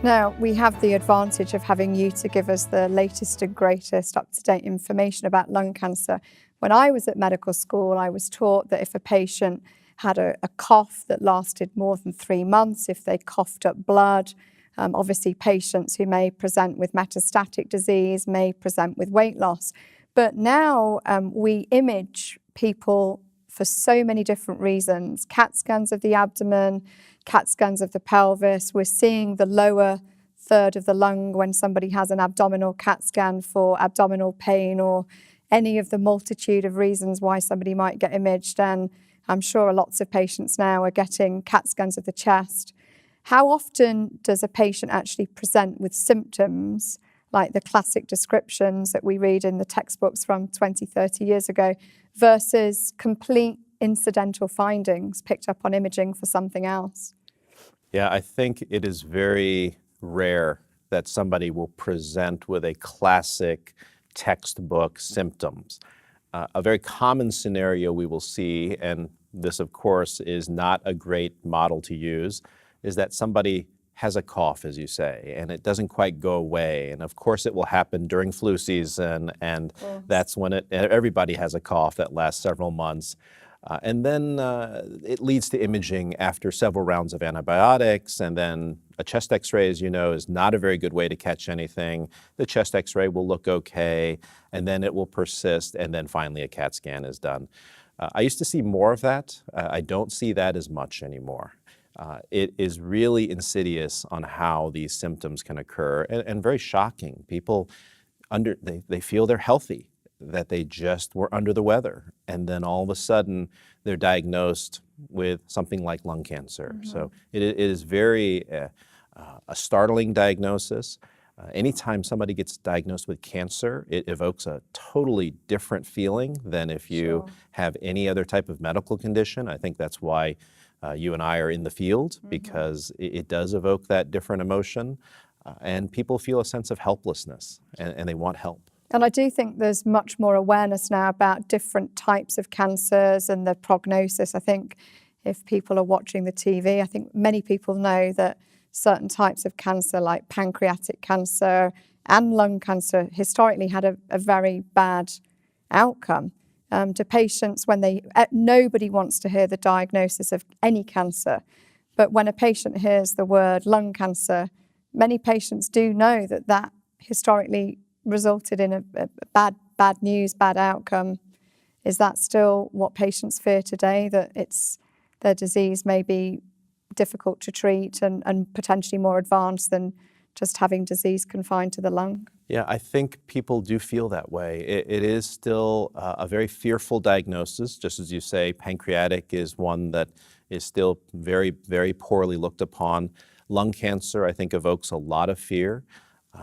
Now, we have the advantage of having you to give us the latest and greatest up-to-date information about lung cancer. When I was at medical school, I was taught that if a patient had a cough that lasted more than 3 months, if they coughed up blood, obviously patients who may present with metastatic disease may present with weight loss. But now we image people for so many different reasons. CAT scans of the abdomen, CAT scans of the pelvis. We're seeing the lower third of the lung when somebody has an abdominal CAT scan for abdominal pain or any of the multitude of reasons why somebody might get imaged. And I'm sure lots of patients now are getting CAT scans of the chest. How often does a patient actually present with symptoms like the classic descriptions that we read in the textbooks from 20, 30 years ago versus complete incidental findings picked up on imaging for something else? Yeah, I think it is very rare that somebody will present with a classic textbook symptoms. A very common scenario we will see, and this of course is not a great model to use, is that somebody has a cough, as you say, and it doesn't quite go away. And of course it will happen during flu season, and that's when everybody has a cough that lasts several months. And then it leads to imaging after several rounds of antibiotics, and then a chest x-ray, as you know, is not a very good way to catch anything. The chest x-ray will look okay, and then it will persist, and then finally a CAT scan is done. I used to see more of that. I don't see that as much anymore. It is really insidious on how these symptoms can occur, and very shocking. People, they feel they're healthy, that they just were under the weather, and then all of a sudden they're diagnosed with something like lung cancer. Mm-hmm. So it is very a startling diagnosis. Anytime somebody gets diagnosed with cancer, it evokes a totally different feeling than if you have any other type of medical condition. I think that's why you and I are in the field, because it does evoke that different emotion, and people feel a sense of helplessness, and they want help. And I do think there's much more awareness now about different types of cancers and the prognosis. I think if people are watching the TV, I think many people know that certain types of cancer like pancreatic cancer and lung cancer historically had a very bad outcome. To patients when nobody wants to hear the diagnosis of any cancer, but when a patient hears the word lung cancer, many patients do know that historically resulted in a bad news, bad outcome. Is that still what patients fear today, that their disease may be difficult to treat and potentially more advanced than just having disease confined to the lung? Yeah, I think people do feel that way. It is still a very fearful diagnosis. Just as you say, pancreatic is one that is still very, very poorly looked upon. Lung cancer, I think, evokes a lot of fear.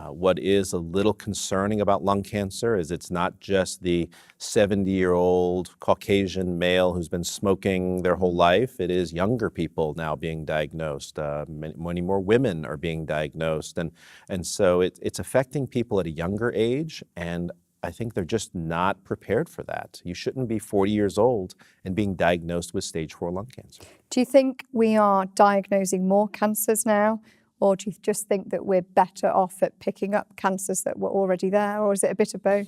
What is a little concerning about lung cancer is it's not just the 70-year-old Caucasian male who's been smoking their whole life. It is younger people now being diagnosed. Many more women are being diagnosed. And so it's affecting people at a younger age, and I think they're just not prepared for that. You shouldn't be 40 years old and being diagnosed with stage 4 lung cancer. Do you think we are diagnosing more cancers now? Or do you just think that we're better off at picking up cancers that were already there? Or is it a bit of both?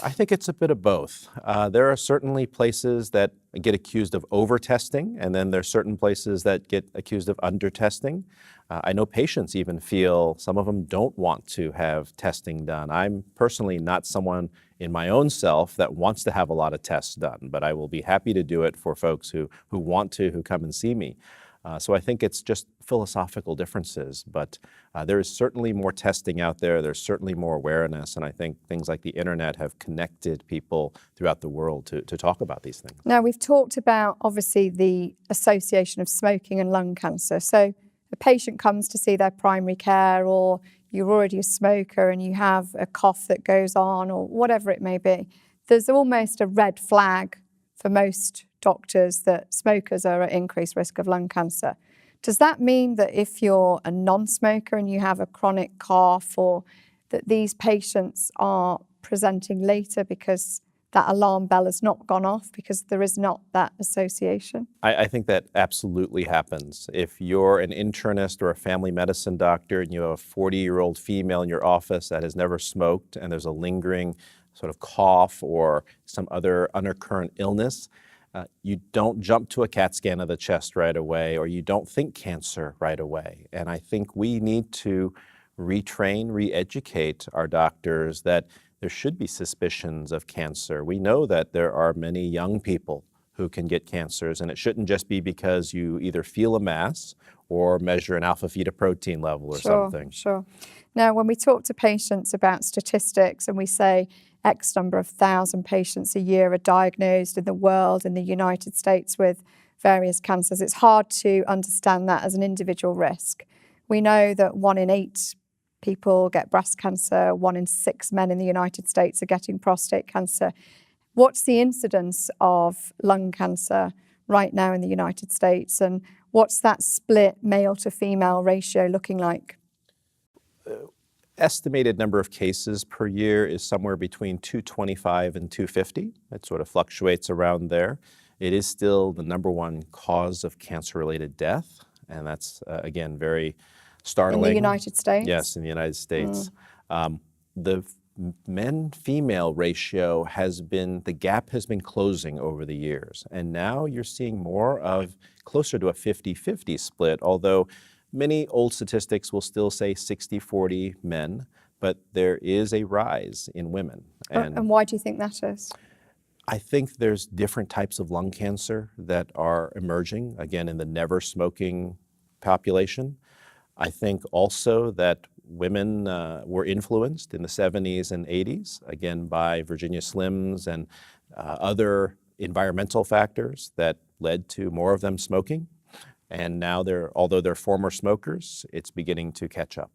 I think it's a bit of both. There are certainly places that get accused of over-testing, and then there are certain places that get accused of under-testing. I know patients even feel some of them don't want to have testing done. I'm personally not someone in my own self that wants to have a lot of tests done, but I will be happy to do it for folks who want to, who come and see me. So I think it's just philosophical differences, but there is certainly more testing out there. There's certainly more awareness, and I think things like the internet have connected people throughout the world to talk about these things. Now, we've talked about, obviously, the association of smoking and lung cancer. So a patient comes to see their primary care, or you're already a smoker and you have a cough that goes on, or whatever it may be. There's almost a red flag for most doctors that smokers are at increased risk of lung cancer. Does that mean that if you're a non-smoker and you have a chronic cough, or that these patients are presenting later because that alarm bell has not gone off because there is not that association? I think that absolutely happens. If you're an internist or a family medicine doctor and you have a 40-year-old female in your office that has never smoked and there's a lingering sort of cough or some other undercurrent illness, you don't jump to a CAT scan of the chest right away, or you don't think cancer right away. And I think we need to retrain, re-educate our doctors that there should be suspicions of cancer. We know that there are many young people who can get cancers, and it shouldn't just be because you either feel a mass or measure an alpha-fetoprotein level or something. Sure. Now, when we talk to patients about statistics and we say X number of thousand patients a year are diagnosed in the world, in the United States, with various cancers, it's hard to understand that as an individual risk. We know that 1 in 8 people get breast cancer, 1 in 6 men in the United States are getting prostate cancer. What's the incidence of lung cancer right now in the United States, and what's that split male to female ratio looking like? Estimated number of cases per year is somewhere between 225 and 250. It sort of fluctuates around there. It is still the #1 cause of cancer-related death, and that's, again, very startling. In the United States? Yes, in the United States. The men-female ratio the gap has been closing over the years, and now you're seeing more of closer to a 50-50 split, although many old statistics will still say 60-40 men, but there is a rise in women. And why do you think that is? I think there's different types of lung cancer that are emerging, again, in the never smoking population. I think also that women were influenced in the 70s and 80s, again, by Virginia Slims and other environmental factors that led to more of them smoking. And now although they're former smokers, it's beginning to catch up.